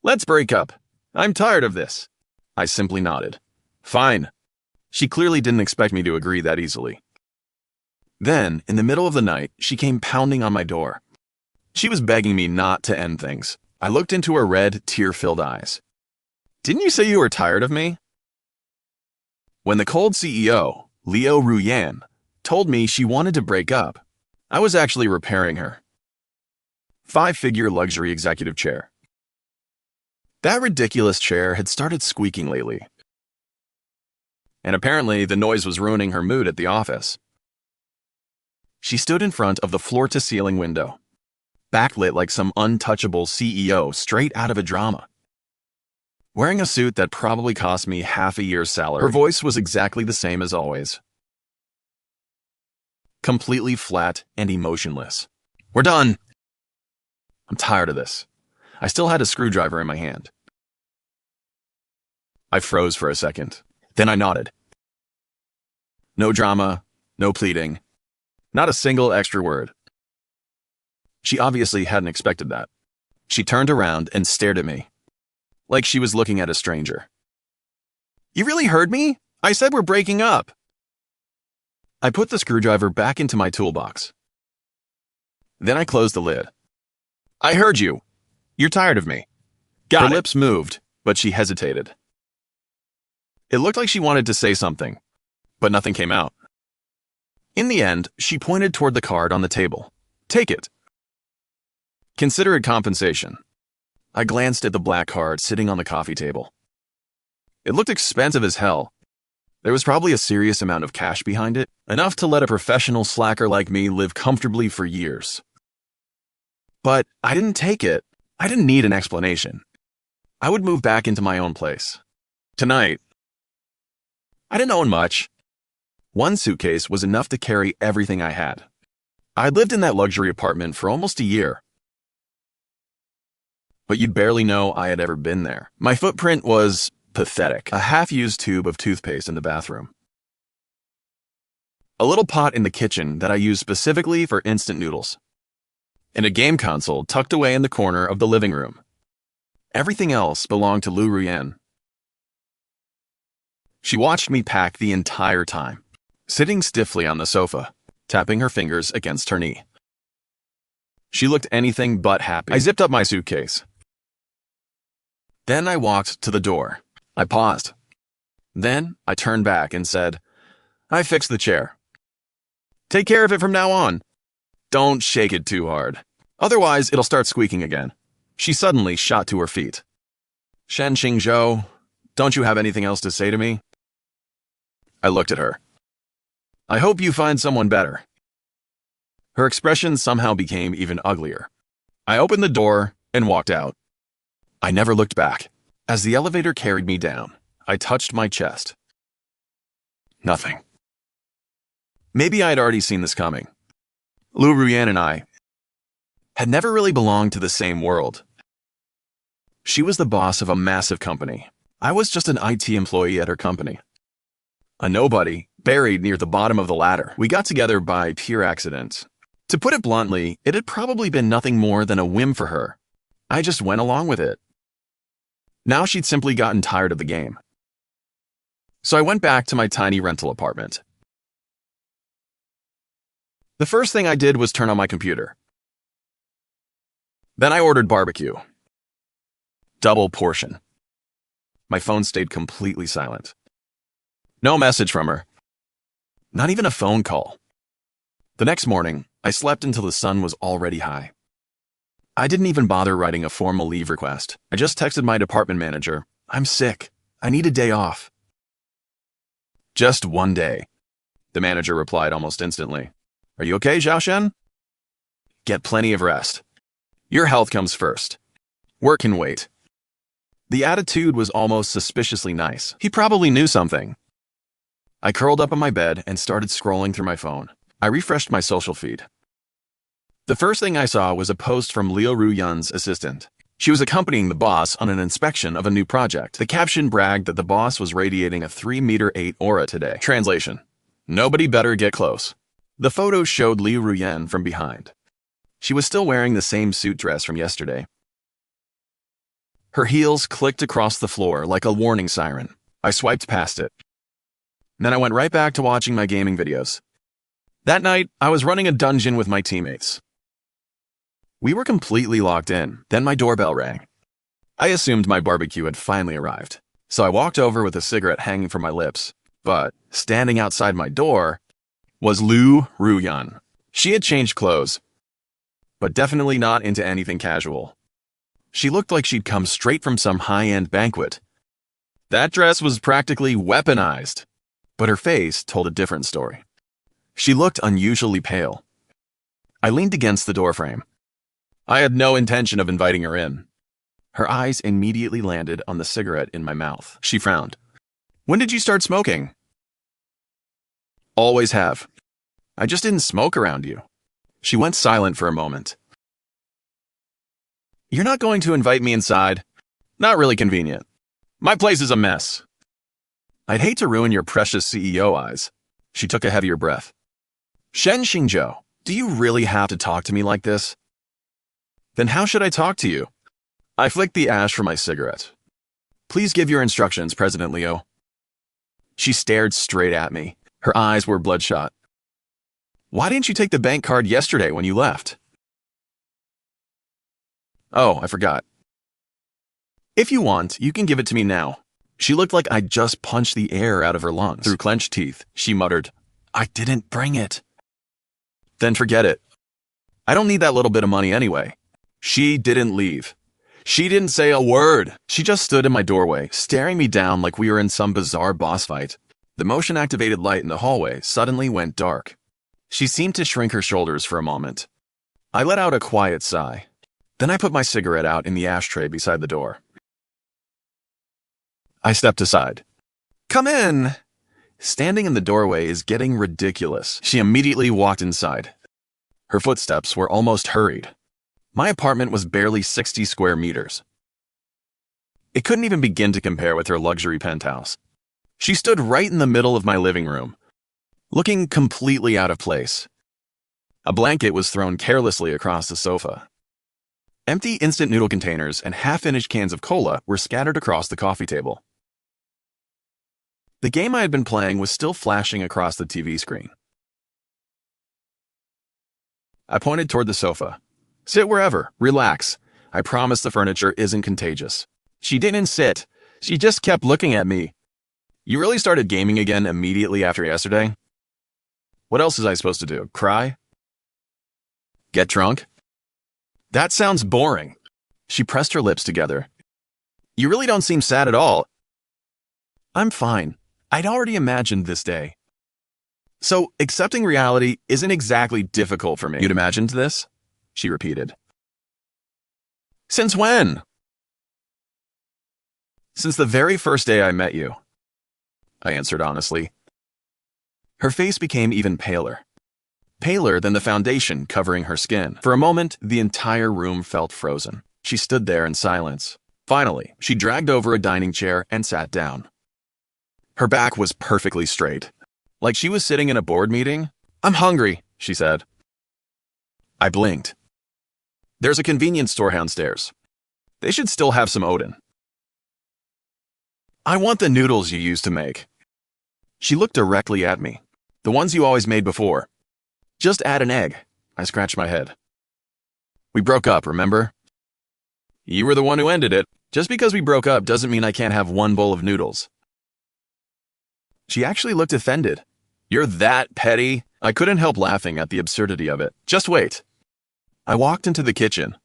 Let's break up. I'm tired of this. I simply nodded. Fine. She clearly didn't expect me to agree that easily. Then, in the middle of the night, she came pounding on my door. She was begging me not to end things. I looked into her red, tear-filled eyes. Didn't you say you were tired of me? When the cold CEO, Liu Ruyan, told me she wanted to break up, I was actually repairing her. 5-figure luxury executive chair. That ridiculous chair had started squeaking lately. And apparently the noise was ruining her mood at the office. She stood in front of the floor-to-ceiling window, backlit like some untouchable CEO straight out of a drama. Wearing a suit that probably cost me half a year's salary, her voice was exactly the same as always. Completely flat and emotionless. We're done. I'm tired of this. I still had a screwdriver in my hand. I froze for a second. Then I nodded. No drama, no pleading, not a single extra word. She obviously hadn't expected that. She turned around and stared at me, like she was looking at a stranger. You really heard me? I said we're breaking up. I put the screwdriver back into my toolbox. Then I closed the lid. I heard you. You're tired of me. Her lips moved, but she hesitated. It looked like she wanted to say something, but nothing came out. In the end, she pointed toward the card on the table. Take it. Consider it compensation. I glanced at the black card sitting on the coffee table. It looked expensive as hell. There was probably a serious amount of cash behind it, enough to let a professional slacker like me live comfortably for years. But I didn't take it. I didn't need an explanation. I would move back into my own place. Tonight. I didn't own much. One suitcase was enough to carry everything I had. I'd lived in that luxury apartment for almost a year. But you'd barely know I had ever been there. My footprint was pathetic. A half-used tube of toothpaste in the bathroom. A little pot in the kitchen that I used specifically for instant noodles. And a game console tucked away in the corner of the living room. Everything else belonged to Liu Ruyan. She watched me pack the entire time, sitting stiffly on the sofa, tapping her fingers against her knee. She looked anything but happy. I zipped up my suitcase. Then I walked to the door. I paused. Then I turned back and said, I fixed the chair. Take care of it from now on. Don't shake it too hard. Otherwise, it'll start squeaking again. She suddenly shot to her feet. Shen Xingzhou, don't you have anything else to say to me? I looked at her. I hope you find someone better. Her expression somehow became even uglier. I opened the door and walked out. I never looked back. As the elevator carried me down, I touched my chest. Nothing. Maybe I had already seen this coming. Liu Ruyan and I had never really belonged to the same world. She was the boss of a massive company. I was just an IT employee at her company. A nobody, buried near the bottom of the ladder. We got together by pure accident. To put it bluntly, it had probably been nothing more than a whim for her. I just went along with it. Now she'd simply gotten tired of the game. So I went back to my tiny rental apartment. The first thing I did was turn on my computer. Then I ordered barbecue. Double portion. My phone stayed completely silent. No message from her. Not even a phone call. The next morning, I slept until the sun was already high. I didn't even bother writing a formal leave request. I just texted my department manager, I'm sick. I need a day off. Just one day. The manager replied almost instantly. Are you okay, Xiaoshen? Get plenty of rest. Your health comes first. Work can wait. The attitude was almost suspiciously nice. He probably knew something. I curled up on my bed and started scrolling through my phone. I refreshed my social feed. The first thing I saw was a post from Liu Ruyan's assistant. She was accompanying the boss on an inspection of a new project. The caption bragged that the boss was radiating a 3-meter-8 aura today. Translation: nobody better get close. The photo showed Liu Ruyan from behind. She was still wearing the same suit dress from yesterday. Her heels clicked across the floor like a warning siren. I swiped past it. Then I went right back to watching my gaming videos. That night, I was running a dungeon with my teammates. We were completely locked in. Then my doorbell rang. I assumed my barbecue had finally arrived, so I walked over with a cigarette hanging from my lips. But standing outside my door was Liu Ruyan. She had changed clothes, but definitely not into anything casual. She looked like she'd come straight from some high-end banquet. That dress was practically weaponized, but her face told a different story. She looked unusually pale. I leaned against the doorframe. I had no intention of inviting her in. Her eyes immediately landed on the cigarette in my mouth. She frowned. "When did you start smoking?" "Always have. I just didn't smoke around you." She went silent for a moment. "You're not going to invite me inside?" "Not really convenient. My place is a mess." "I'd hate to ruin your precious CEO eyes." She took a heavier breath. "Shen Xingzhou, do you really have to talk to me like this?" "Then how should I talk to you?" I flicked the ash from my cigarette. "Please give your instructions, President Liu." She stared straight at me. Her eyes were bloodshot. "Why didn't you take the bank card yesterday when you left?" "Oh, I forgot." "If you want, you can give it to me now." She looked like I'd just punched the air out of her lungs. Through clenched teeth, she muttered, "I didn't bring it." "Then forget it. I don't need that little bit of money anyway." She didn't leave. She didn't say a word. She just stood in my doorway, staring me down like we were in some bizarre boss fight. The motion-activated light in the hallway suddenly went dark. She seemed to shrink her shoulders for a moment. I let out a quiet sigh. Then I put my cigarette out in the ashtray beside the door. I stepped aside. "Come in." Standing in the doorway is getting ridiculous. She immediately walked inside. Her footsteps were almost hurried. My apartment was barely 60 square meters. It couldn't even begin to compare with her luxury penthouse. She stood right in the middle of my living room, looking completely out of place. A blanket was thrown carelessly across the sofa. Empty instant noodle containers and half-finished cans of cola were scattered across the coffee table. The game I had been playing was still flashing across the TV screen. I pointed toward the sofa. "Sit wherever. Relax. I promise the furniture isn't contagious." She didn't sit. She just kept looking at me. "You really started gaming again immediately after yesterday?" "What else is I supposed to do? Cry? Get drunk?" "That sounds boring." She pressed her lips together. "You really don't seem sad at all." "I'm fine. I'd already imagined this day." "So, accepting reality isn't exactly difficult for me." "You'd imagined this?" She repeated. "Since when?" "Since the very first day I met you," I answered honestly. Her face became even paler. Paler than the foundation covering her skin. For a moment, the entire room felt frozen. She stood there in silence. Finally, she dragged over a dining chair and sat down. Her back was perfectly straight, like she was sitting in a board meeting. "I'm hungry," she said. I blinked. "There's a convenience store downstairs. They should still have some Odin." "I want the noodles you used to make." She looked directly at me. "The ones you always made before. Just add an egg." I scratched my head. "We broke up, remember?" "You were the one who ended it. Just because we broke up doesn't mean I can't have one bowl of noodles." She actually looked offended. "You're that petty?" I couldn't help laughing at the absurdity of it. "Just wait." I walked into the kitchen.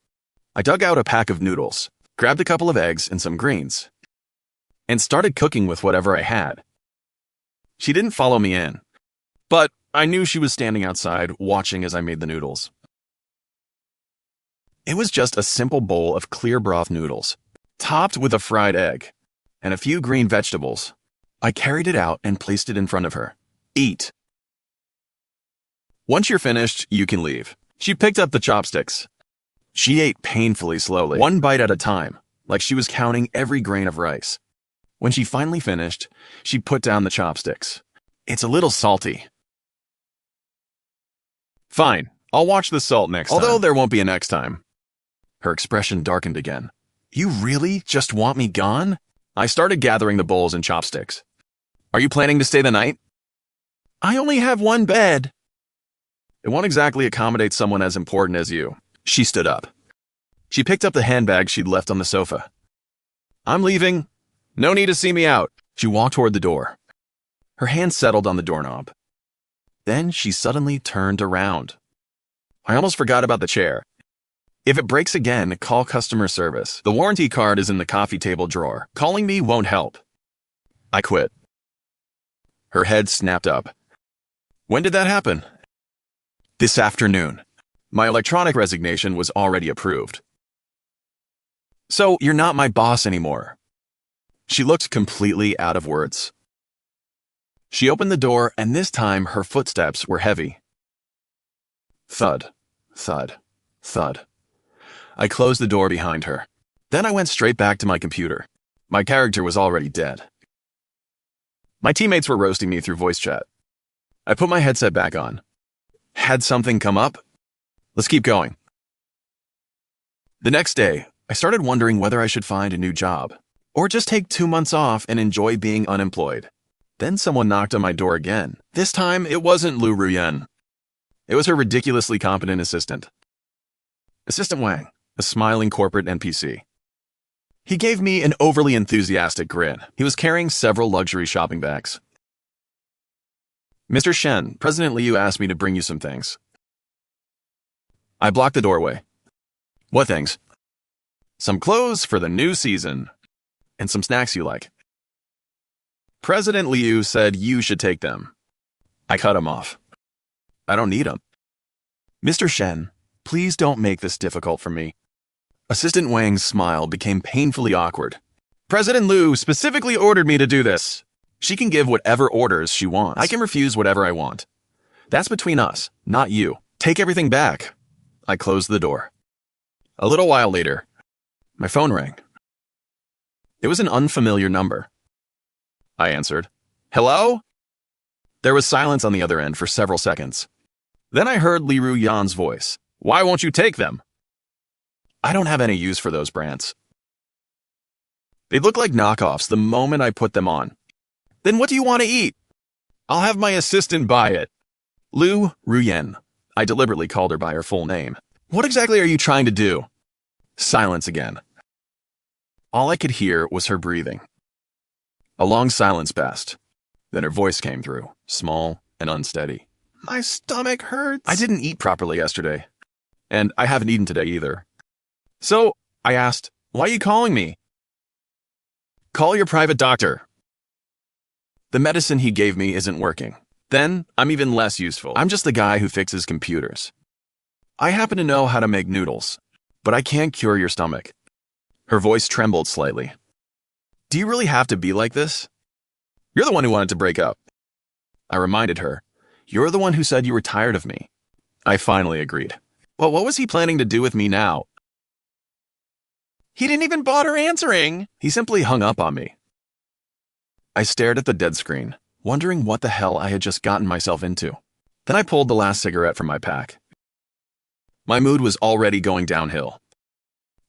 I dug out a pack of noodles, grabbed a couple of eggs and some greens, and started cooking with whatever I had. She didn't follow me in, but I knew she was standing outside watching as I made the noodles. It was just a simple bowl of clear broth noodles, topped with a fried egg, and a few green vegetables. I carried it out and placed it in front of her. "Eat. Once you're finished, you can leave." She picked up the chopsticks. She ate painfully slowly, one bite at a time, like she was counting every grain of rice. When she finally finished, she put down the chopsticks. "It's a little salty." "Fine, I'll watch the salt next time." "Although there won't be a next time." Her expression darkened again. You really just want me gone? I started gathering the bowls and chopsticks. Are you planning to stay the night? I only have one bed. It won't exactly accommodate someone as important as you. She stood up. She picked up the handbag she'd left on the sofa. I'm leaving. No need to see me out. She walked toward the door. Her hand settled on the doorknob. Then she suddenly turned around. I almost forgot about the chair. If it breaks again, call customer service. The warranty card is in the coffee table drawer. Calling me won't help. I quit. Her head snapped up. When did that happen? This afternoon. My electronic resignation was already approved. So you're not my boss anymore. She looked completely out of words. She opened the door, and this time her footsteps were heavy. Thud, thud, thud. I closed the door behind her. Then I went straight back to my computer. My character was already dead. My teammates were roasting me through voice chat. I put my headset back on. Had something come up? Let's keep going. The next day, I started wondering whether I should find a new job, or just take 2 months off and enjoy being unemployed. Then someone knocked on my door again. This time, it wasn't Liu Ruyan. It was her ridiculously competent assistant. Assistant Wang, a smiling corporate NPC. He gave me an overly enthusiastic grin. He was carrying several luxury shopping bags. Mr. Shen, President Liu asked me to bring you some things. I blocked the doorway. What things? Some clothes for the new season. And some snacks you like. President Liu said you should take them. I cut him off. I don't need them. Mr. Shen, please don't make this difficult for me. Assistant Wang's smile became painfully awkward. President Liu specifically ordered me to do this. She can give whatever orders she wants. I can refuse whatever I want. That's between us, not you. Take everything back. I closed the door. A little while later, my phone rang. It was an unfamiliar number. I answered. Hello? There was silence on the other end for several seconds. Then I heard Liu Ruyan's voice. Why won't you take them? I don't have any use for those brands. They look like knockoffs the moment I put them on. Then what do you want to eat? I'll have my assistant buy it. Liu Ruyan. I deliberately called her by her full name. What exactly are you trying to do? Silence again. All I could hear was her breathing. A long silence passed. Then her voice came through, small and unsteady. My stomach hurts. I didn't eat properly yesterday. And I haven't eaten today either. So, I asked, why are you calling me? Call your private doctor. The medicine he gave me isn't working. Then, I'm even less useful. I'm just the guy who fixes computers. I happen to know how to make noodles, but I can't cure your stomach. Her voice trembled slightly. Do you really have to be like this? You're the one who wanted to break up. I reminded her, you're the one who said you were tired of me. I finally agreed. Well, what was he planning to do with me now? He didn't even bother answering. He simply hung up on me. I stared at the dead screen, wondering what the hell I had just gotten myself into. Then I pulled the last cigarette from my pack. My mood was already going downhill.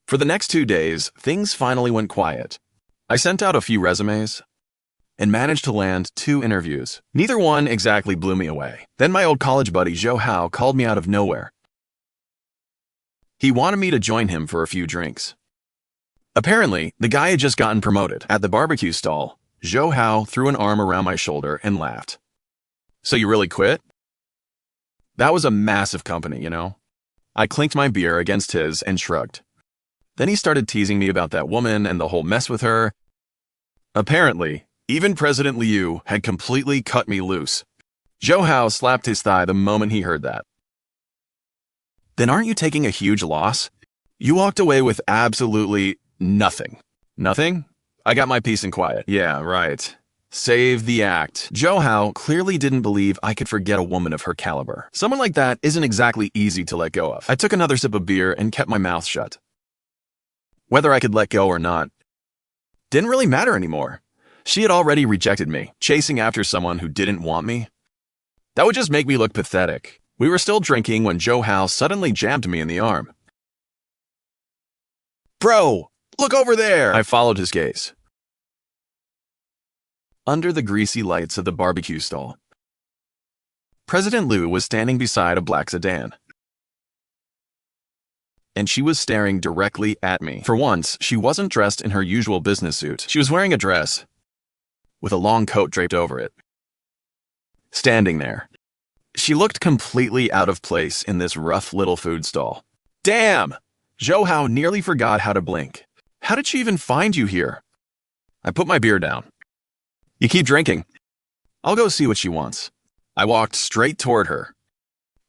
For the next 2 days, things finally went quiet. I sent out a few resumes and managed to land 2 interviews. Neither one exactly blew me away. Then my old college buddy Zhou Hao called me out of nowhere. He wanted me to join him for a few drinks. Apparently, the guy had just gotten promoted. At the BBQ stall, Zhou Hao threw an arm around my shoulder and laughed. So you really quit? That was a massive company, you know? I clinked my beer against his and shrugged. Then he started teasing me about that woman and the whole mess with her. Apparently, even President Liu had completely cut me loose. Zhou Hao slapped his thigh the moment he heard that. Then aren't you taking a huge loss? You walked away with absolutely nothing. Nothing? I got my peace and quiet. Yeah, right. Save the act. Zhou Hao clearly didn't believe I could forget a woman of her caliber. Someone like that isn't exactly easy to let go of. I took another sip of beer and kept my mouth shut. Whether I could let go or not didn't really matter anymore. She had already rejected me, chasing after someone who didn't want me. That would just make me look pathetic. We were still drinking when Zhou Hao suddenly jabbed me in the arm. Bro, Look over there! I followed his gaze. Under the greasy lights of the barbecue stall, President Liu was standing beside a black sedan, and she was staring directly at me. For once, she wasn't dressed in her usual business suit. She was wearing a dress with a long coat draped over it. Standing there, she looked completely out of place in this rough little food stall. Damn! Zhou Hao nearly forgot how to blink. How did she even find you here? I put my beer down. You keep drinking. I'll go see what she wants. I walked straight toward her.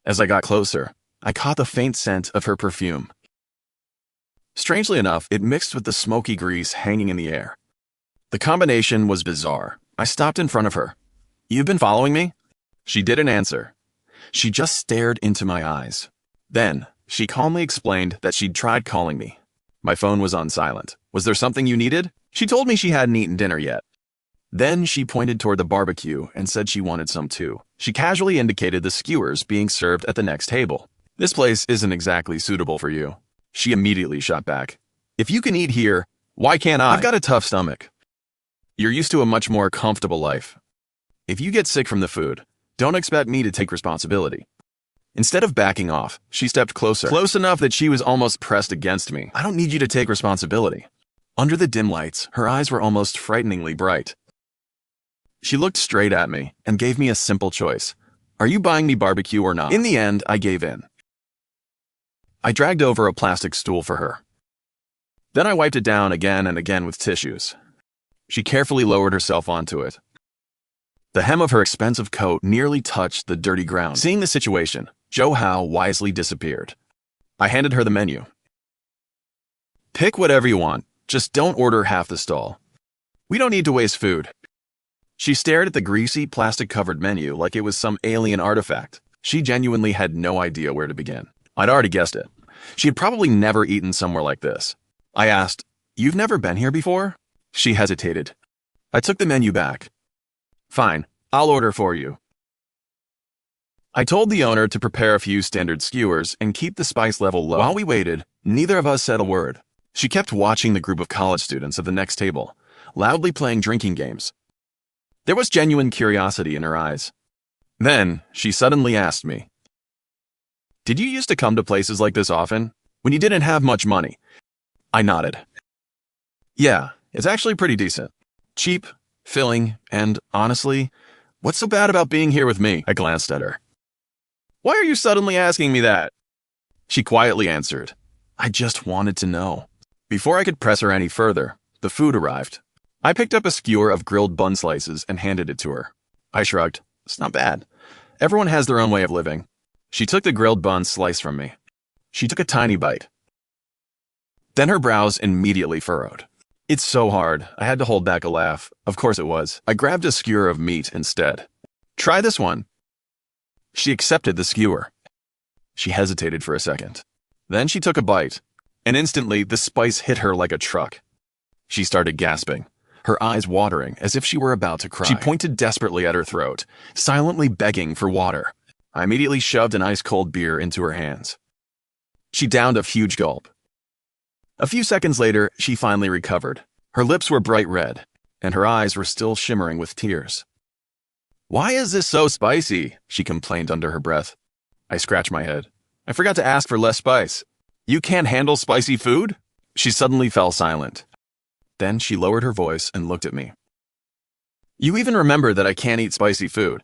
As I got closer, I caught the faint scent of her perfume. Strangely enough, it mixed with the smoky grease hanging in the air. The combination was bizarre. I stopped in front of her. You've been following me? She didn't answer. She just stared into my eyes. Then, she calmly explained that she'd tried calling me. My phone was on silent. Was there something you needed? She told me she hadn't eaten dinner yet. Then she pointed toward the barbecue and said she wanted some too. She casually indicated the skewers being served at the next table. This place isn't exactly suitable for you. She immediately shot back. If you can eat here, why can't I? I've got a tough stomach. You're used to a much more comfortable life. If you get sick from the food, don't expect me to take responsibility. Instead of backing off, she stepped closer. Close enough that she was almost pressed against me. I don't need you to take responsibility. Under the dim lights, her eyes were almost frighteningly bright. She looked straight at me and gave me a simple choice. Are you buying me barbecue or not? In the end, I gave in. I dragged over a plastic stool for her. Then I wiped it down again and again with tissues. She carefully lowered herself onto it. The hem of her expensive coat nearly touched the dirty ground. Seeing the situation, Zhou Hao wisely disappeared. I handed her the menu. Pick whatever you want, just don't order half the stall. We don't need to waste food. She stared at the greasy, plastic-covered menu like it was some alien artifact. She genuinely had no idea where to begin. I'd already guessed it. She had probably never eaten somewhere like this. I asked, "You've never been here before?" She hesitated. I took the menu back. Fine, I'll order for you. I told the owner to prepare a few standard skewers and keep the spice level low. While we waited, neither of us said a word. She kept watching the group of college students at the next table, loudly playing drinking games. There was genuine curiosity in her eyes. Then, she suddenly asked me, "Did you used to come to places like this often, when you didn't have much money?" I nodded. Yeah, it's actually pretty decent. Cheap, filling, and honestly, what's so bad about being here with me? I glanced at her. Why are you suddenly asking me that? She quietly answered, I just wanted to know. Before I could press her any further, the food arrived. I picked up a skewer of grilled bun slices and handed it to her. I shrugged. It's not bad. Everyone has their own way of living. She took the grilled bun slice from me. She took a tiny bite. Then her brows immediately furrowed. It's so hard, I had to hold back a laugh. Of course it was. I grabbed a skewer of meat instead. Try this one. She accepted the skewer. She hesitated for a second. Then she took a bite, and instantly the spice hit her like a truck. She started gasping, her eyes watering as if she were about to cry. She pointed desperately at her throat, silently begging for water. I immediately shoved an ice-cold beer into her hands. She downed a huge gulp. A few seconds later, she finally recovered. Her lips were bright red, and her eyes were still shimmering with tears. Why is this so spicy? She complained under her breath. I scratched my head. I forgot to ask for less spice. You can't handle spicy food? She suddenly fell silent. Then she lowered her voice and looked at me. You even remember that I can't eat spicy food.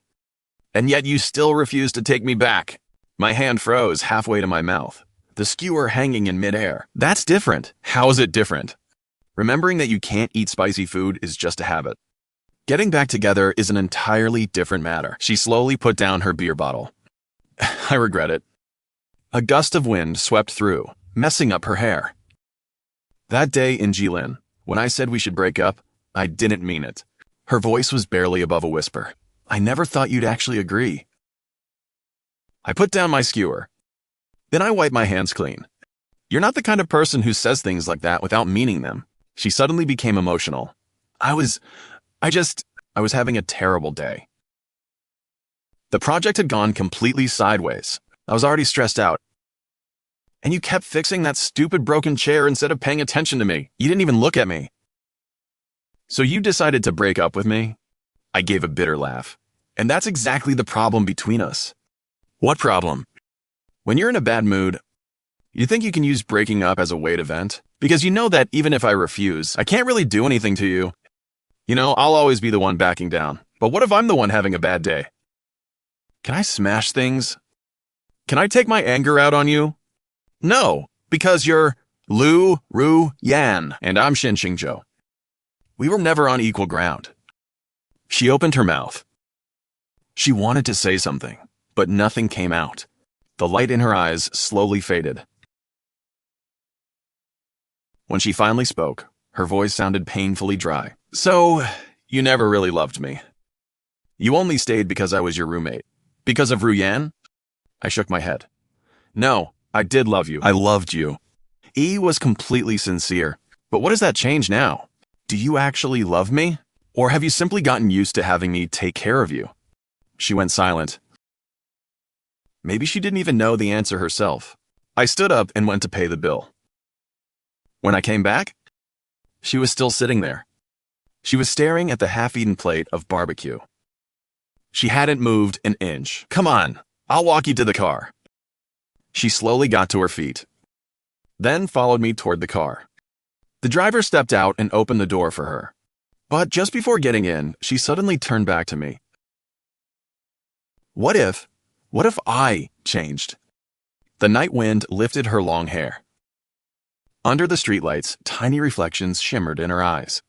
And yet you still refuse to take me back. My hand froze halfway to my mouth, the skewer hanging in midair. That's different. How is it different? Remembering that you can't eat spicy food is just a habit. Getting back together is an entirely different matter. She slowly put down her beer bottle. I regret it. A gust of wind swept through, messing up her hair. That day in Jilin, when I said we should break up, I didn't mean it. Her voice was barely above a whisper. I never thought you'd actually agree. I put down my skewer. Then I wiped my hands clean. You're not the kind of person who says things like that without meaning them. She suddenly became emotional. I was having a terrible day. The project had gone completely sideways. I was already stressed out. And you kept fixing that stupid broken chair instead of paying attention to me. You didn't even look at me. So you decided to break up with me? I gave a bitter laugh. And that's exactly the problem between us. What problem? When you're in a bad mood, you think you can use breaking up as a way to vent? Because you know that even if I refuse, I can't really do anything to you. You know, I'll always be the one backing down. But what if I'm the one having a bad day? Can I smash things? Can I take my anger out on you? No, because you're Liu Ruyan and I'm Shen Xingzhou. We were never on equal ground. She opened her mouth. She wanted to say something, but nothing came out. The light in her eyes slowly faded. When she finally spoke, her voice sounded painfully dry. So, you never really loved me. You only stayed because I was your roommate. Because of Ruyan? I shook my head. No, I did love you. I loved you. E was completely sincere. But what does that change now? Do you actually love me? Or have you simply gotten used to having me take care of you? She went silent. Maybe she didn't even know the answer herself. I stood up and went to pay the bill. When I came back, she was still sitting there. She was staring at the half-eaten plate of barbecue. She hadn't moved an inch. Come on, I'll walk you to the car. She slowly got to her feet, then followed me toward the car. The driver stepped out and opened the door for her. But just before getting in, she suddenly turned back to me. What if I changed? The night wind lifted her long hair. Under the streetlights, tiny reflections shimmered in her eyes.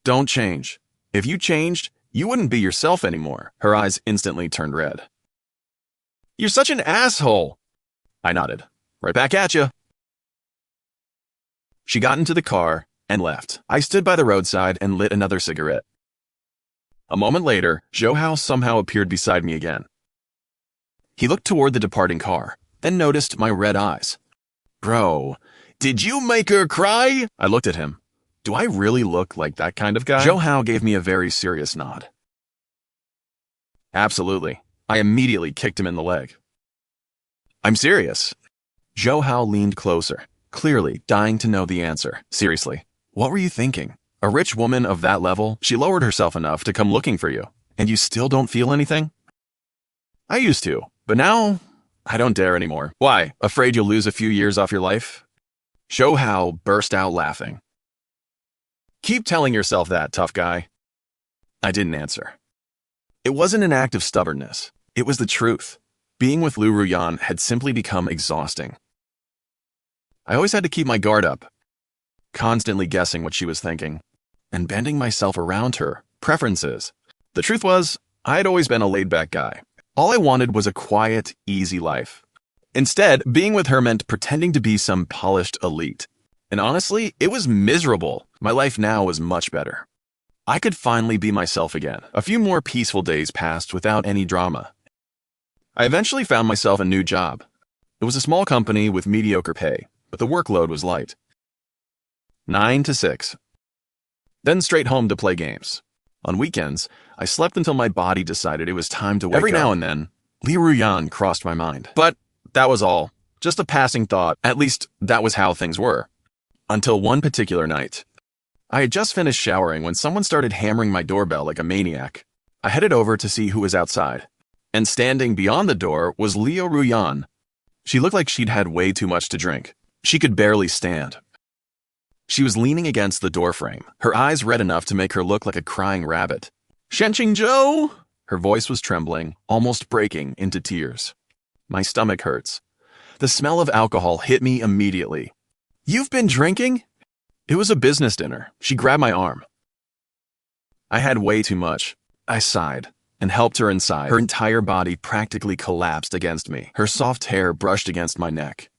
Don't change. If you changed, you wouldn't be yourself anymore. Her eyes instantly turned red. You're such an asshole. I nodded. Right back at you. She got into the car and left. I stood by the roadside and lit another cigarette. A moment later, Zhou somehow appeared beside me again. He looked toward the departing car, then noticed my red eyes. Bro, did you make her cry? I looked at him. Do I really look like that kind of guy? Zhou gave me a very serious nod. Absolutely. I immediately kicked him in the leg. I'm serious. Zhou leaned closer, clearly dying to know the answer. Seriously, what were you thinking? A rich woman of that level, she lowered herself enough to come looking for you, and you still don't feel anything? I used to, but now I don't dare anymore. Why? Afraid you'll lose a few years off your life? Zhou burst out laughing. Keep telling yourself that, tough guy. I didn't answer. It wasn't an act of stubbornness. It was the truth. Being with Liu Ruyan had simply become exhausting. I always had to keep my guard up, constantly guessing what she was thinking, and bending myself around her preferences. The truth was, I had always been a laid-back guy. All I wanted was a quiet, easy life. Instead, being with her meant pretending to be some polished elite. And honestly, it was miserable. My life now was much better. I could finally be myself again. A few more peaceful days passed without any drama. I eventually found myself a new job. It was a small company with mediocre pay, but the workload was light. 9 to 6. Then straight home to play games. On weekends, I slept until my body decided it was time to wake up. Every now and then, Liu Ruyan crossed my mind. But that was all. Just a passing thought. At least, that was how things were. Until one particular night. I had just finished showering when someone started hammering my doorbell like a maniac. I headed over to see who was outside. And standing beyond the door was Liu Ruyan. She looked like she'd had way too much to drink. She could barely stand. She was leaning against the doorframe, her eyes red enough to make her look like a crying rabbit. Shen Xingzhou! Her voice was trembling, almost breaking into tears. My stomach hurts. The smell of alcohol hit me immediately. You've been drinking? It was a business dinner. She grabbed my arm. I had way too much. I sighed and helped her inside. Her entire body practically collapsed against me. Her soft hair brushed against my neck.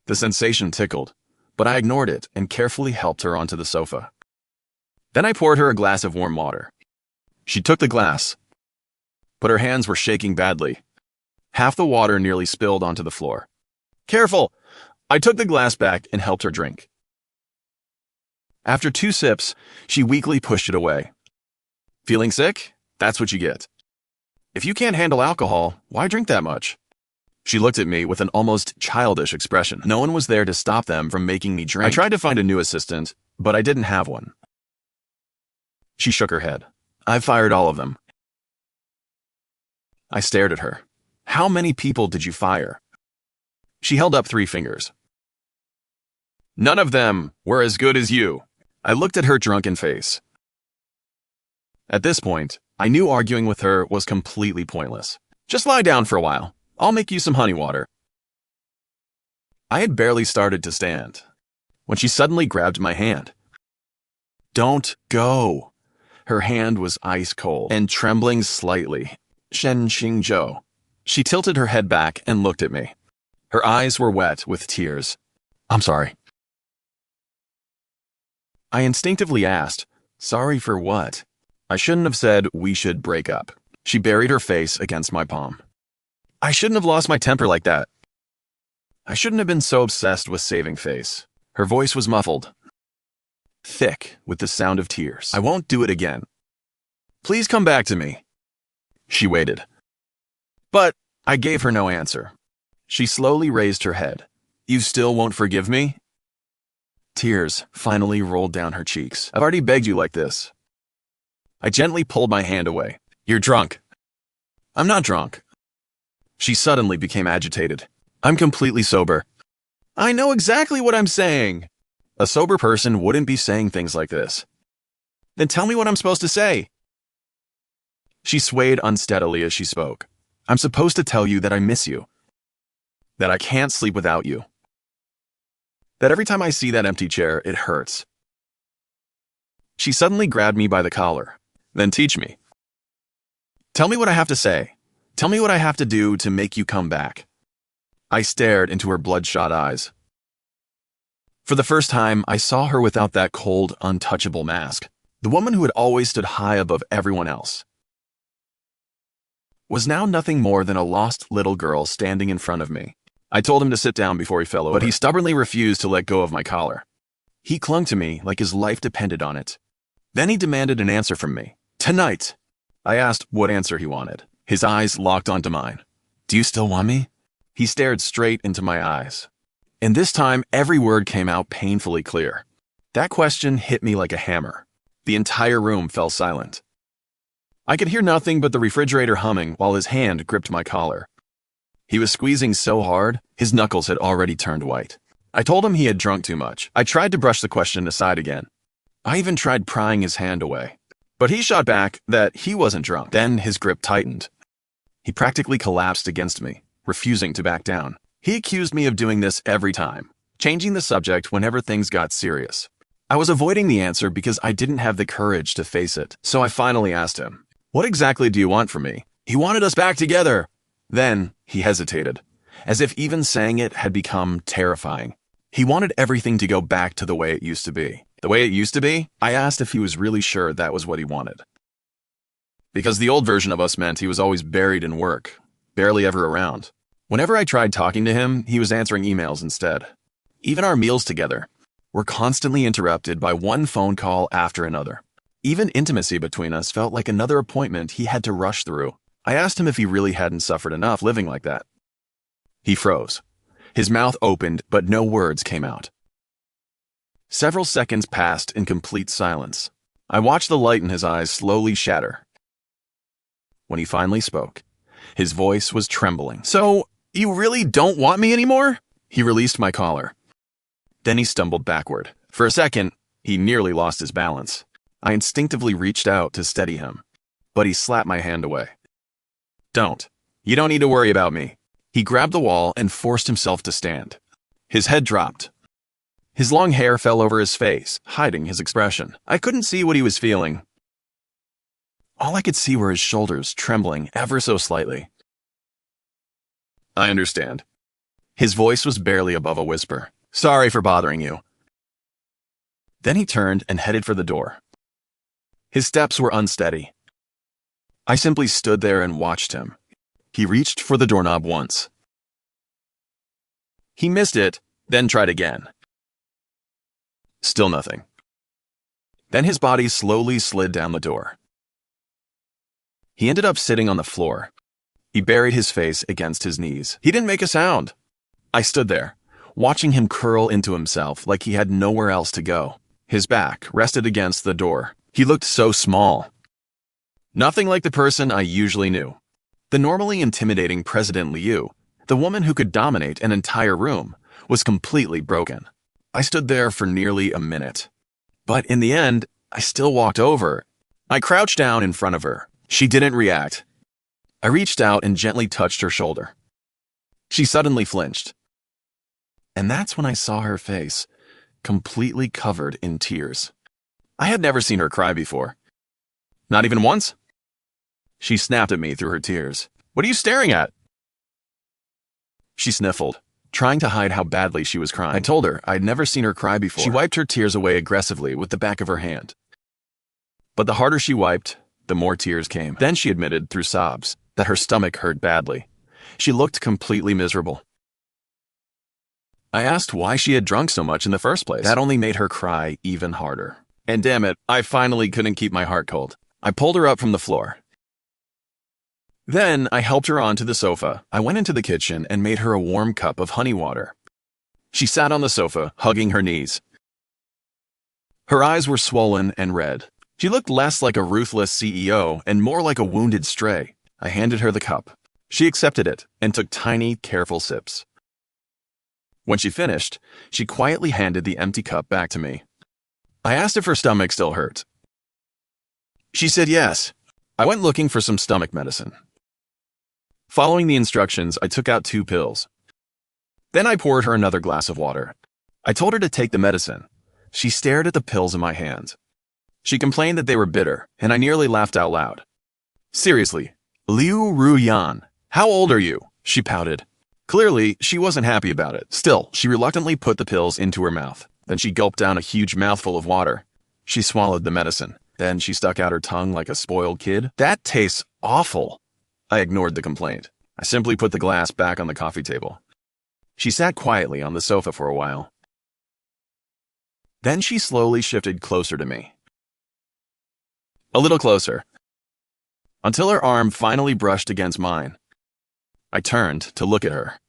The sensation tickled, but I ignored it and carefully helped her onto the sofa. Then I poured her a glass of warm water. She took the glass, but her hands were shaking badly. Half the water nearly spilled onto the floor. Careful! I took the glass back and helped her drink. After 2 sips, she weakly pushed it away. Feeling sick? That's what you get. If you can't handle alcohol, why drink that much? She looked at me with an almost childish expression. No one was there to stop them from making me drink. I tried to find a new assistant, but I didn't have one. She shook her head. I've fired all of them. I stared at her. How many people did you fire? She held up 3 fingers. None of them were as good as you. I looked at her drunken face. At this point, I knew arguing with her was completely pointless. Just lie down for a while. I'll make you some honey water. I had barely started to stand when she suddenly grabbed my hand. Don't go. Her hand was ice cold and trembling slightly. Shen Xingzhou. She tilted her head back and looked at me. Her eyes were wet with tears. I'm sorry. I instinctively asked, sorry for what? I shouldn't have said we should break up. She buried her face against my palm. I shouldn't have lost my temper like that. I shouldn't have been so obsessed with saving face. Her voice was muffled, thick with the sound of tears. I won't do it again. Please come back to me. She waited. But I gave her no answer. She slowly raised her head. You still won't forgive me? Tears finally rolled down her cheeks. I've already begged you like this. I gently pulled my hand away. You're drunk. I'm not drunk. She suddenly became agitated. I'm completely sober. I know exactly what I'm saying. A sober person wouldn't be saying things like this. Then tell me what I'm supposed to say. She swayed unsteadily as she spoke. I'm supposed to tell you that I miss you. That I can't sleep without you. That every time I see that empty chair, it hurts. She suddenly grabbed me by the collar. Then teach me. Tell me what I have to say. Tell me what I have to do to make you come back. I stared into her bloodshot eyes. For the first time, I saw her without that cold, untouchable mask. The woman who had always stood high above everyone else was now nothing more than a lost little girl standing in front of me. I told him to sit down before he fell over, but he stubbornly refused to let go of my collar. He clung to me like his life depended on it. Then he demanded an answer from me. Tonight. I asked what answer he wanted. His eyes locked onto mine. Do you still want me? He stared straight into my eyes. And this time, every word came out painfully clear. That question hit me like a hammer. The entire room fell silent. I could hear nothing but the refrigerator humming while his hand gripped my collar. He was squeezing so hard, his knuckles had already turned white. I told him he had drunk too much. I tried to brush the question aside again. I even tried prying his hand away. But he shot back that he wasn't drunk. Then his grip tightened. He practically collapsed against me, refusing to back down. He accused me of doing this every time, changing the subject whenever things got serious. I was avoiding the answer because I didn't have the courage to face it. So I finally asked him, what exactly do you want from me? He wanted us back together. Then he hesitated, as if even saying it had become terrifying. He wanted everything to go back to the way it used to be. The way it used to be? I asked if he was really sure that was what he wanted. Because the old version of us meant he was always buried in work, barely ever around. Whenever I tried talking to him, he was answering emails instead. Even our meals together were constantly interrupted by one phone call after another. Even intimacy between us felt like another appointment he had to rush through. I asked him if he really hadn't suffered enough living like that. He froze. His mouth opened, but no words came out. Several seconds passed in complete silence. I watched the light in his eyes slowly shatter. When he finally spoke, his voice was trembling. So, you really don't want me anymore? He released my collar. Then he stumbled backward. For a second, he nearly lost his balance. I instinctively reached out to steady him, but he slapped my hand away. Don't. You don't need to worry about me. He grabbed the wall and forced himself to stand. His head dropped. His long hair fell over his face, hiding his expression. I couldn't see what he was feeling. All I could see were his shoulders trembling ever so slightly. I understand. His voice was barely above a whisper. Sorry for bothering you. Then he turned and headed for the door. His steps were unsteady. I simply stood there and watched him. He reached for the doorknob once. He missed it, then tried again. Still nothing. Then his body slowly slid down the door. He ended up sitting on the floor. He buried his face against his knees. He didn't make a sound. I stood there, watching him curl into himself like he had nowhere else to go. His back rested against the door. He looked so small. Nothing like the person I usually knew. The normally intimidating President Liu, the woman who could dominate an entire room, was completely broken. I stood there for nearly a minute. But in the end, I still walked over. I crouched down in front of her. She didn't react. I reached out and gently touched her shoulder. She suddenly flinched. And that's when I saw her face, completely covered in tears. I had never seen her cry before. Not even once. She snapped at me through her tears. "What are you staring at?" She sniffled, trying to hide how badly she was crying. I told her I'd never seen her cry before. She wiped her tears away aggressively with the back of her hand. But the harder she wiped, the more tears came. Then she admitted, through sobs, that her stomach hurt badly. She looked completely miserable. I asked why she had drunk so much in the first place. That only made her cry even harder. And damn it, I finally couldn't keep my heart cold. I pulled her up from the floor. Then I helped her onto the sofa. I went into the kitchen and made her a warm cup of honey water. She sat on the sofa, hugging her knees. Her eyes were swollen and red. She looked less like a ruthless CEO and more like a wounded stray. I handed her the cup. She accepted it and took tiny, careful sips. When she finished, she quietly handed the empty cup back to me. I asked if her stomach still hurt. She said yes. I went looking for some stomach medicine. Following the instructions, I took out 2 pills. Then I poured her another glass of water. I told her to take the medicine. She stared at the pills in my hand. She complained that they were bitter, and I nearly laughed out loud. "Seriously, Liu Ruyan, how old are you?" she pouted. Clearly, she wasn't happy about it. Still, she reluctantly put the pills into her mouth. Then she gulped down a huge mouthful of water. She swallowed the medicine. Then she stuck out her tongue like a spoiled kid. "That tastes awful." I ignored the complaint. I simply put the glass back on the coffee table. She sat quietly on the sofa for a while. Then she slowly shifted closer to me. A little closer, until her arm finally brushed against mine. I turned to look at her.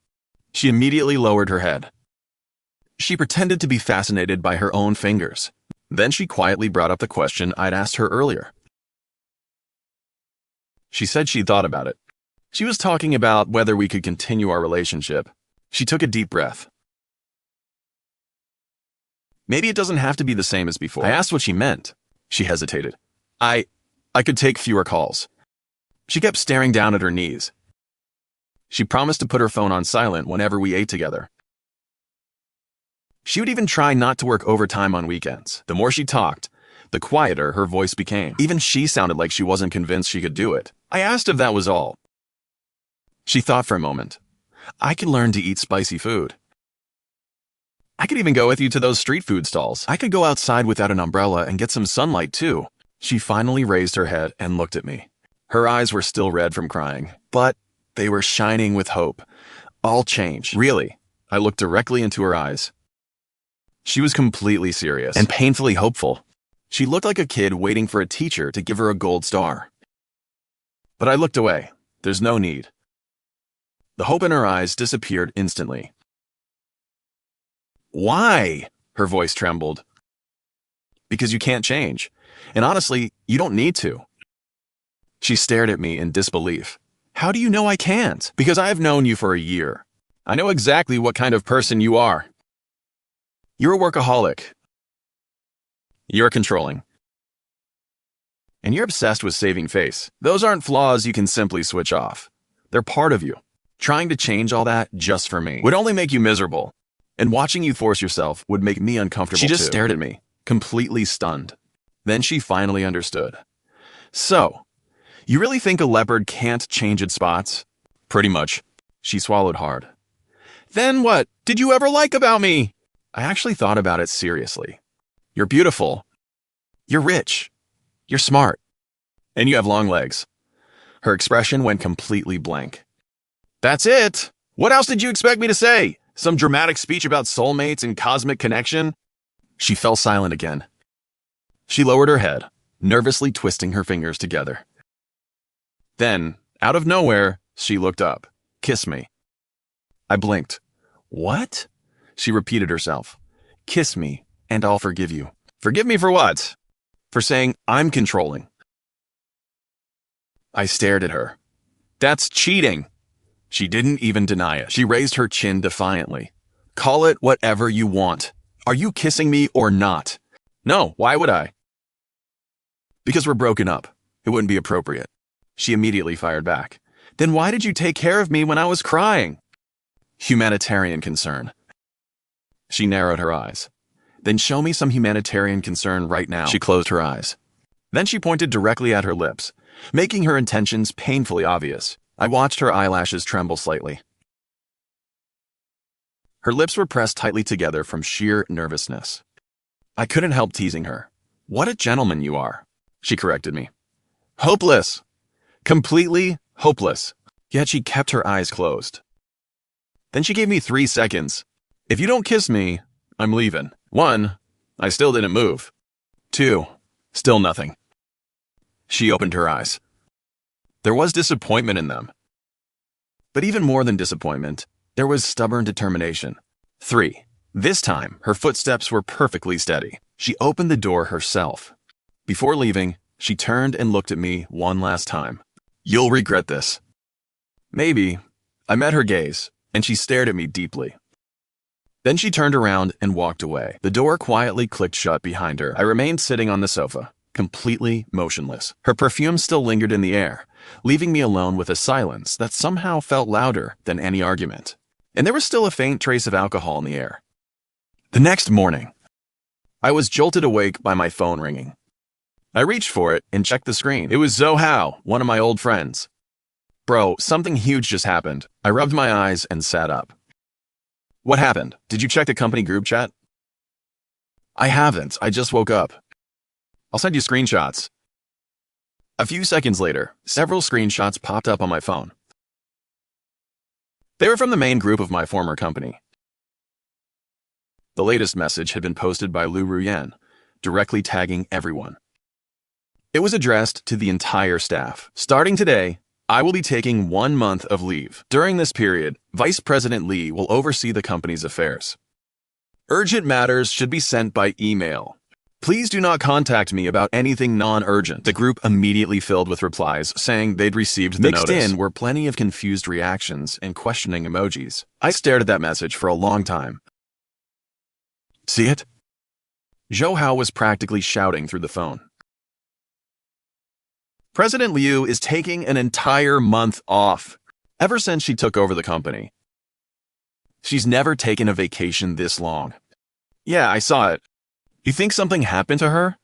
She immediately lowered her head. She pretended to be fascinated by her own fingers. Then she quietly brought up the question I'd asked her earlier. She said she'd thought about it. She was talking about whether we could continue our relationship. She took a deep breath. "Maybe it doesn't have to be the same as before." I asked what she meant. She hesitated. I could take fewer calls." She kept staring down at her knees. She promised to put her phone on silent whenever we ate together. She would even try not to work overtime on weekends. The more she talked, the quieter her voice became. Even she sounded like she wasn't convinced she could do it. I asked if that was all. She thought for a moment. "I could learn to eat spicy food. I could even go with you to those street food stalls. I could go outside without an umbrella and get some sunlight too." She finally raised her head and looked at me. Her eyes were still red from crying, but they were shining with hope. All changed. "Really?" I looked directly into her eyes. She was completely serious and painfully hopeful. She looked like a kid waiting for a teacher to give her a gold star. But I looked away. There's no need. The hope in her eyes disappeared instantly. "Why?" Her voice trembled. "Because you can't change. And honestly, you don't need to." She stared at me in disbelief. "How do you know I can't?" "Because I have known you for a year. I know exactly what kind of person you are. You're a workaholic. You're controlling. And you're obsessed with saving face. Those aren't flaws you can simply switch off. They're part of you. Trying to change all that just for me would only make you miserable. And watching you force yourself would make me uncomfortable too." She just stared at me, completely stunned. Then she finally understood. "So, you really think a leopard can't change its spots?" "Pretty much." She swallowed hard. "Then what did you ever like about me?" I actually thought about it seriously. "You're beautiful. You're rich. You're smart. And you have long legs." Her expression went completely blank. "That's it? What else did you expect me to say? Some dramatic speech about soulmates and cosmic connection?" She fell silent again. She lowered her head, nervously twisting her fingers together. Then, out of nowhere, She looked up. Kiss me. I blinked. What? She repeated herself. Kiss me, and I'll forgive you. Forgive me for what? For saying I'm controlling. I stared at her. That's cheating. She didn't even deny it. She raised her chin defiantly. Call it whatever you want. Are you kissing me or not? No, why would I? Because we're broken up. It wouldn't be appropriate. She immediately fired back. Then why did you take care of me when I was crying? Humanitarian concern. She narrowed her eyes. Then show me some humanitarian concern right now. She closed her eyes. Then she pointed directly at her lips, making her intentions painfully obvious. I watched her eyelashes tremble slightly. Her lips were pressed tightly together from sheer nervousness. I couldn't help teasing her. What a gentleman you are, she corrected me. Hopeless. Completely hopeless. Yet she kept her eyes closed. Then she gave me 3 seconds. If you don't kiss me, I'm leaving. 1, I still didn't move. 2, still nothing. She opened her eyes. There was disappointment in them. But even more than disappointment, there was stubborn determination. 3, this time, her footsteps were perfectly steady. She opened the door herself. Before leaving, she turned and looked at me one last time. You'll regret this. Maybe. I met her gaze, and she stared at me deeply. Then she turned around and walked away. The door quietly clicked shut behind her. I remained sitting on the sofa, completely motionless. Her perfume still lingered in the air, leaving me alone with a silence that somehow felt louder than any argument. And there was still a faint trace of alcohol in the air. The next morning, I was jolted awake by my phone ringing. I reached for it and checked the screen. It was Zhou Hao, one of my old friends. Bro, something huge just happened. I rubbed my eyes and sat up. What happened? Did you check the company group chat? I haven't. I just woke up. I'll send you screenshots. A few seconds later, several screenshots popped up on my phone. They were from the main group of my former company. The latest message had been posted by Liu Ruyan, directly tagging everyone. It was addressed to the entire staff. Starting today, I will be taking 1 month of leave. During this period, Vice President Li will oversee the company's affairs. Urgent matters should be sent by email. Please do not contact me about anything non-urgent. The group immediately filled with replies saying they'd received the notice. Mixed in were plenty of confused reactions and questioning emojis. I stared at that message for a long time. See it? Zhou Hao was practically shouting through the phone. President Liu is taking an entire month off, ever since she took over the company. She's never taken a vacation this long. Yeah, I saw it. You think something happened to her?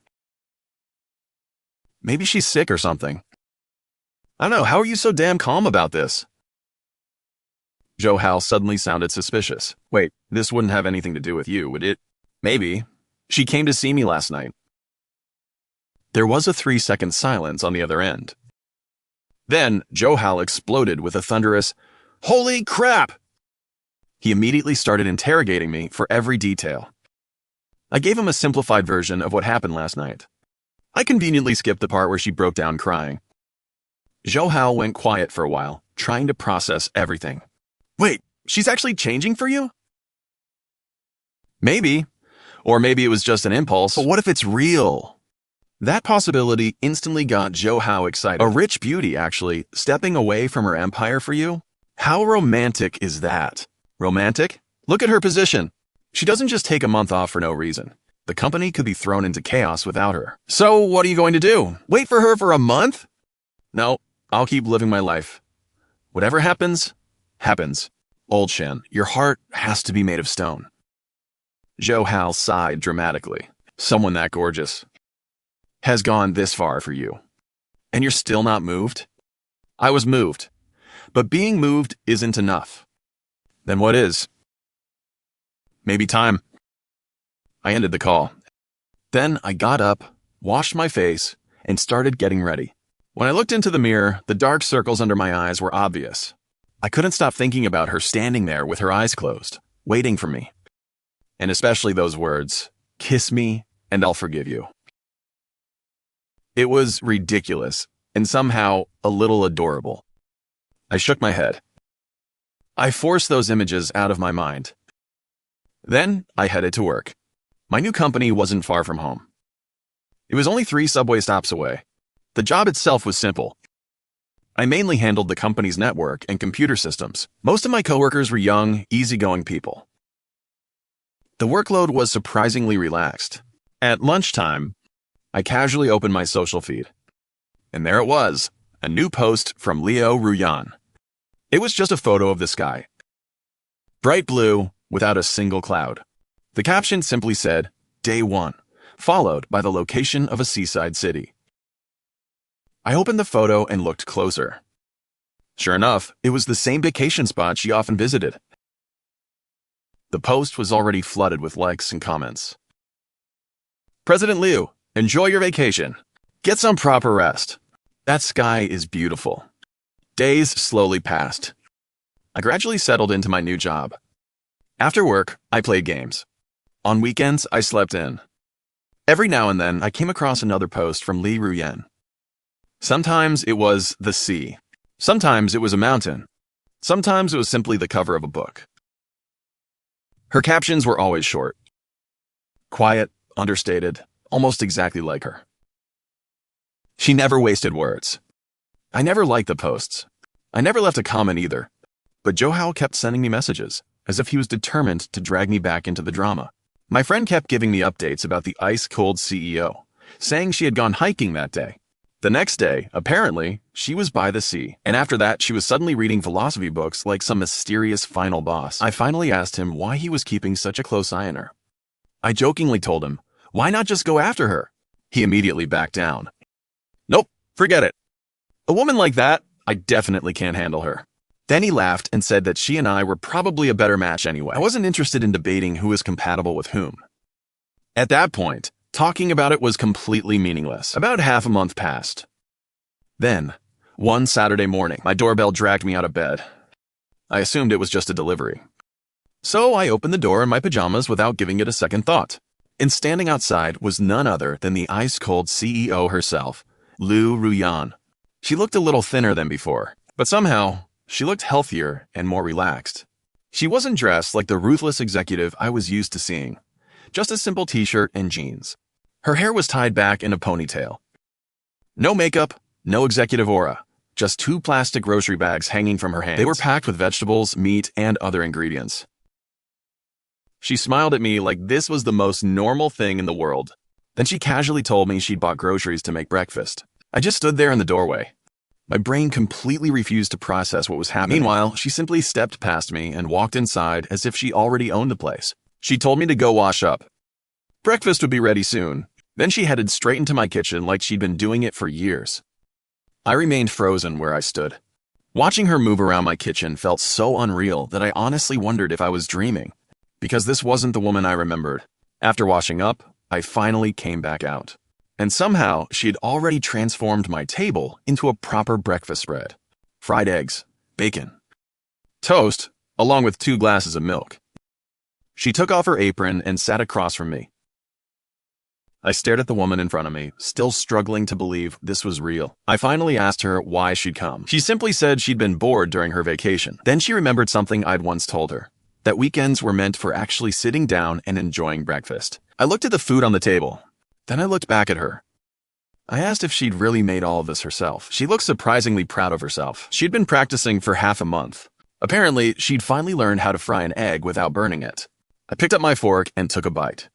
Maybe she's sick or something. I don't know, how are you so damn calm about this? Zhou Hao suddenly sounded suspicious. Wait, this wouldn't have anything to do with you, would it? Maybe. She came to see me last night. There was a 3-second silence on the other end. Then, Zhou Hao exploded with a thunderous, "Holy crap!" He immediately started interrogating me for every detail. I gave him a simplified version of what happened last night. I conveniently skipped the part where she broke down crying. Zhou Hao went quiet for a while, trying to process everything. Wait, she's actually changing for you? Maybe. Or maybe it was just an impulse. But what if it's real? That possibility instantly got Zhou Hao excited. A rich beauty, actually, stepping away from her empire for you? How romantic is that? Romantic? Look at her position. She doesn't just take a month off for no reason. The company could be thrown into chaos without her. So what are you going to do? Wait for her for a month? No, I'll keep living my life. Whatever happens, happens. Old Shen, your heart has to be made of stone. Zhou Hao sighed dramatically. Someone that gorgeous has gone this far for you. And you're still not moved? I was moved. But being moved isn't enough. Then what is? Maybe time. I ended the call. Then I got up, washed my face, and started getting ready. When I looked into the mirror, the dark circles under my eyes were obvious. I couldn't stop thinking about her standing there with her eyes closed, waiting for me. And especially those words, "Kiss me and I'll forgive you." It was ridiculous and somehow a little adorable. I shook my head. I forced those images out of my mind. Then I headed to work. My new company wasn't far from home. It was only 3 subway stops away. The job itself was simple. I mainly handled the company's network and computer systems. Most of my coworkers were young, easygoing people. The workload was surprisingly relaxed. At lunchtime, I casually opened my social feed. And there it was, a new post from Liu Ruyan. It was just a photo of the sky. Bright blue, without a single cloud. The caption simply said, Day 1, followed by the location of a seaside city. I opened the photo and looked closer. Sure enough, it was the same vacation spot she often visited. The post was already flooded with likes and comments. President Liu, enjoy your vacation. Get some proper rest. That sky is beautiful. Days slowly passed. I gradually settled into my new job. After work, I played games. On weekends, I slept in. Every now and then, I came across another post from Liu Ruyan. Sometimes it was the sea. Sometimes it was a mountain. Sometimes it was simply the cover of a book. Her captions were always short. Quiet, understated, almost exactly like her. She never wasted words. I never liked the posts. I never left a comment either. But Johao kept sending me messages, as if he was determined to drag me back into the drama. My friend kept giving me updates about the ice-cold CEO, saying she had gone hiking that day. The next day, apparently, she was by the sea, and after that, she was suddenly reading philosophy books like some mysterious final boss. I finally asked him why he was keeping such a close eye on her. I jokingly told him, why not just go after her? He immediately backed down. Nope, forget it. A woman like that, I definitely can't handle her. Then he laughed and said that she and I were probably a better match anyway. I wasn't interested in debating who was compatible with whom. At that point, talking about it was completely meaningless. About half a month passed. Then, one Saturday morning, my doorbell dragged me out of bed. I assumed it was just a delivery. So I opened the door in my pajamas without giving it a second thought. And standing outside was none other than the ice-cold CEO herself, Liu Ruyan. She looked a little thinner than before, but somehow, she looked healthier and more relaxed. She wasn't dressed like the ruthless executive I was used to seeing. Just a simple t-shirt and jeans. Her hair was tied back in a ponytail. No makeup, no executive aura. Just 2 plastic grocery bags hanging from her hands. They were packed with vegetables, meat, and other ingredients. She smiled at me like this was the most normal thing in the world. Then she casually told me she'd bought groceries to make breakfast. I just stood there in the doorway. My brain completely refused to process what was happening. Meanwhile, she simply stepped past me and walked inside as if she already owned the place. She told me to go wash up. Breakfast would be ready soon. Then she headed straight into my kitchen like she'd been doing it for years. I remained frozen where I stood. Watching her move around my kitchen felt so unreal that I honestly wondered if I was dreaming, because this wasn't the woman I remembered. After washing up, I finally came back out. And somehow, she'd already transformed my table into a proper breakfast spread. Fried eggs, bacon, toast, along with 2 glasses of milk. She took off her apron and sat across from me. I stared at the woman in front of me, still struggling to believe this was real. I finally asked her why she'd come. She simply said she'd been bored during her vacation. Then she remembered something I'd once told her, that weekends were meant for actually sitting down and enjoying breakfast. I looked at the food on the table. Then I looked back at her. I asked if she'd really made all of this herself. She looked surprisingly proud of herself. She'd been practicing for half a month. Apparently, she'd finally learned how to fry an egg without burning it. I picked up my fork and took a bite.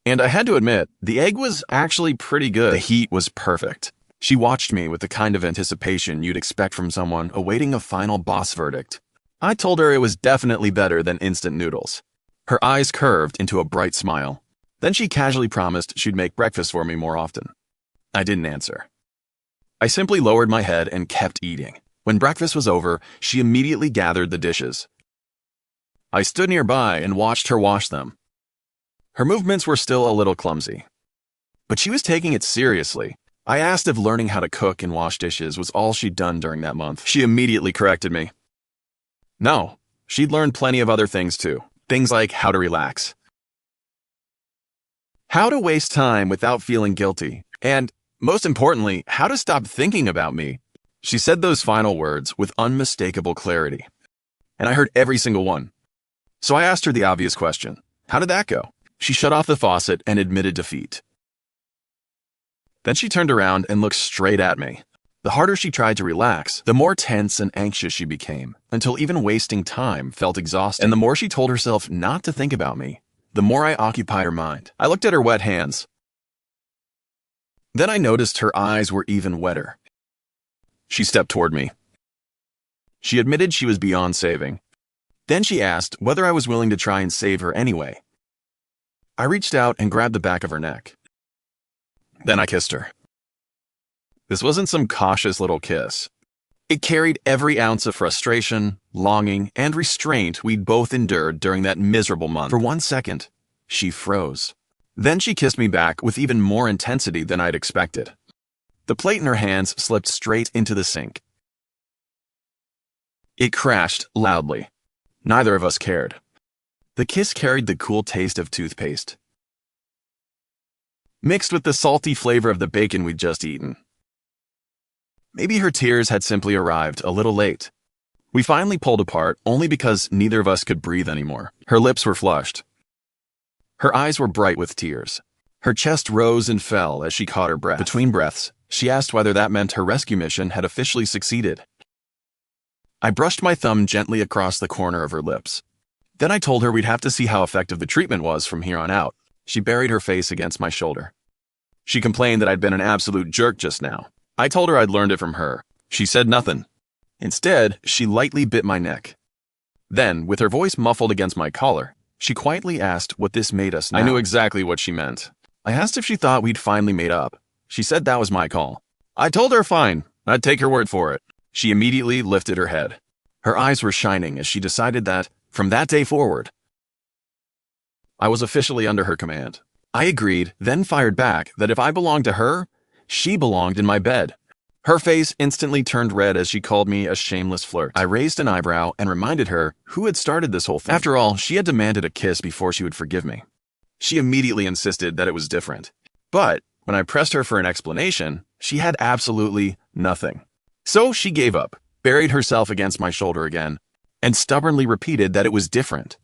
And I had to admit, the egg was actually pretty good. The heat was perfect. She watched me with the kind of anticipation you'd expect from someone awaiting a final boss verdict. I told her it was definitely better than instant noodles. Her eyes curved into a bright smile. Then she casually promised she'd make breakfast for me more often. I didn't answer. I simply lowered my head and kept eating. When breakfast was over, she immediately gathered the dishes. I stood nearby and watched her wash them. Her movements were still a little clumsy, but she was taking it seriously. I asked if learning how to cook and wash dishes was all she'd done during that month. She immediately corrected me. No, she'd learned plenty of other things too. Things like how to relax, how to waste time without feeling guilty, and most importantly, how to stop thinking about me. She said those final words with unmistakable clarity, and I heard every single one. So I asked her the obvious question. How did that go? She shut off the faucet and admitted defeat. Then she turned around and looked straight at me. The harder she tried to relax, the more tense and anxious she became, until even wasting time felt exhausting. And the more she told herself not to think about me, the more I occupied her mind. I looked at her wet hands. Then I noticed her eyes were even wetter. She stepped toward me. She admitted she was beyond saving. Then she asked whether I was willing to try and save her anyway. I reached out and grabbed the back of her neck. Then I kissed her. This wasn't some cautious little kiss. It carried every ounce of frustration, longing, and restraint we'd both endured during that miserable month. For 1 second, she froze. Then she kissed me back with even more intensity than I'd expected. The plate in her hands slipped straight into the sink. It crashed loudly. Neither of us cared. The kiss carried the cool taste of toothpaste, mixed with the salty flavor of the bacon we'd just eaten. Maybe her tears had simply arrived a little late. We finally pulled apart only because neither of us could breathe anymore. Her lips were flushed. Her eyes were bright with tears. Her chest rose and fell as she caught her breath. Between breaths, she asked whether that meant her rescue mission had officially succeeded. I brushed my thumb gently across the corner of her lips. Then I told her we'd have to see how effective the treatment was from here on out. She buried her face against my shoulder. She complained that I'd been an absolute jerk just now. I told her I'd learned it from her. She said nothing. Instead, she lightly bit my neck. Then, with her voice muffled against my collar, she quietly asked what this made us now. I knew exactly what she meant. I asked if she thought we'd finally made up. She said that was my call. I told her fine. I'd take her word for it. She immediately lifted her head. Her eyes were shining as she decided that, from that day forward, I was officially under her command. I agreed, then fired back that if I belonged to her, she belonged in my bed. Her face instantly turned red as she called me a shameless flirt. I raised an eyebrow and reminded her who had started this whole thing. After all, she had demanded a kiss before she would forgive me. She immediately insisted that it was different. But when I pressed her for an explanation, she had absolutely nothing. So she gave up, buried herself against my shoulder again, and stubbornly repeated that it was different.